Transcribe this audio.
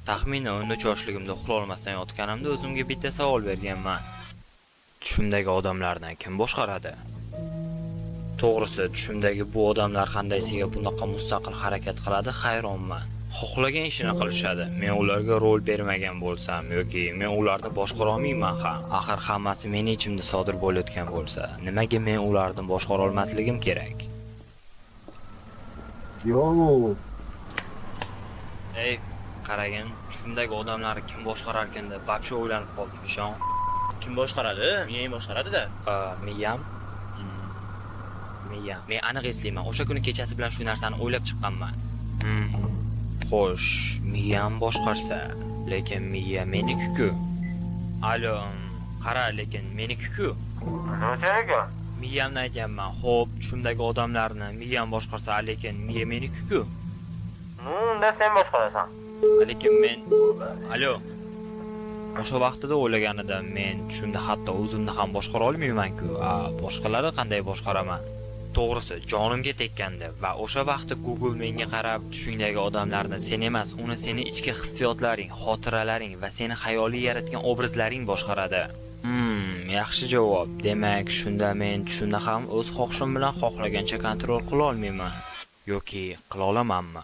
Taxminan 13 yoshligimda uxla olmasdan yotganimda o'zimga bitta savol berganman. Tushimdagi odamlarni kim boshqaradi? To'g'risi, tushimdagi bu odamlar qandaysiga bunaqa mustaqil harakat qiladi, hayronman. Xohlagan ishini qilishadi. Men ularga rol bermagan bo'lsam yoki men ularni boshqara olmayman ham. Axir hammasi mening ichimda sodir bo'layotgan bo'lsa, nimaga men ularni boshqara olmasligim kerak? Yo'q. Ey, qaragin, tushimdagi odamlarni kim boshqarar ekan deb babcha o'ylanib qoldim, ishon. Kim boshqaradi? Miyang boshqaradi-da. Miyam. Men aniq eslayman. O'sha kuni kechasi bilan shu narsani o'ylab chiqqanman. Xo'sh, miyam boshqarsa, lekin miya meniki-ku. Alo, qara, lekin meniki-ku. Nima Miyamni aytganman. Xo'p, tushimdagi odamlarni miyam boshqarsa, lekin miya meniki-ku. Unda sen boshqarasan. Lekin men alo. O'sha vaqtida o'ylaganida men tushimda hatto o'zimni ham boshqara olmayman-ku. Boshqalarni qanday boshqaraman? To'g'risi, jonimga tekkandi va o'sha vaqtda Google menga qarab, tushingdagi odamlarni sen emas, uni seni ichki hissiyotlaring, xotiralaring va seni xayoliy yaratgan obrazlaring boshqaradi. Yaxshi javob. Demak, shunda men tushimda ham o'z xohishim bilan xohlagancha kontrol qila olmayman yoki qila olamanmi?